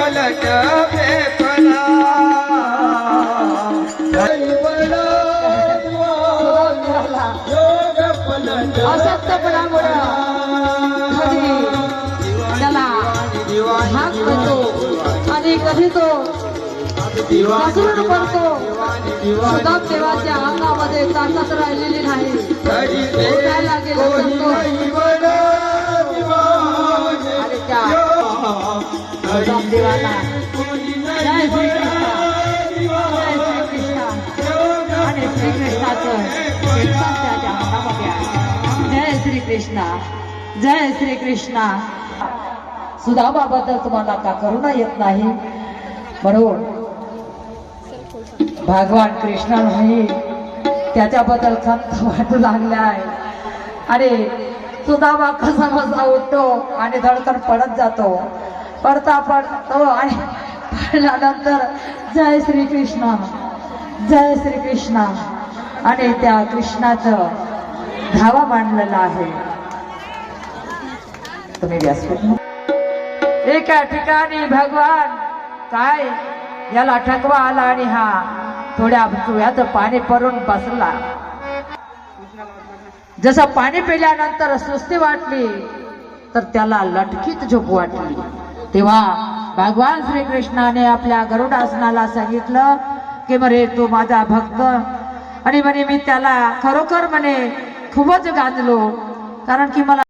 पलट फेफला योग पलट असक्तपणामुळे त्याला भाग करतो आणि कधी तो घसरून पडतो. सुदाम देवाच्या अंगामध्ये ताकद राहिलेली नाही. उठायला गेला तर तो आणि त्या सुदाम देवाला जय श्रीकृष्ण जय श्रीकृष्ण आणि श्रीकृष्णाचं कीर्तन त्याच्या हातामध्ये आहे. जय श्रीकृष्ण जय श्रीकृष्ण. सुदामाबद्दल तुम्हाला का करुणा येत नाही? म्हणून भगवान कृष्ण नाही त्याच्याबद्दल खंत वाटू लागले आहे. अरे सुदामा कसा बसा उठतो आणि धडकन पडत जातो. पडता पडतो आणि पडल्यानंतर जय श्रीकृष्ण जय श्रीकृष्ण आणि त्या कृष्णाचं धावा मांडलेला आहे. तुम्ही व्यासपीठ एका ठिकाणी भगवान काय याला ठकवा आला आणि हा थोड्या चुव्याचं पाणी परून बसला. जसं पाणी पिल्यानंतर सुस्ती वाटली तर त्याला लटकीत झोप वाटली. तेव्हा भगवान श्रीकृष्णाने आपल्या गरुडासनाला सांगितलं की म्हणे तू माझा भक्त आणि म्हणे मी त्याला खरोखर म्हणे खूपच गांजलो कारण की मला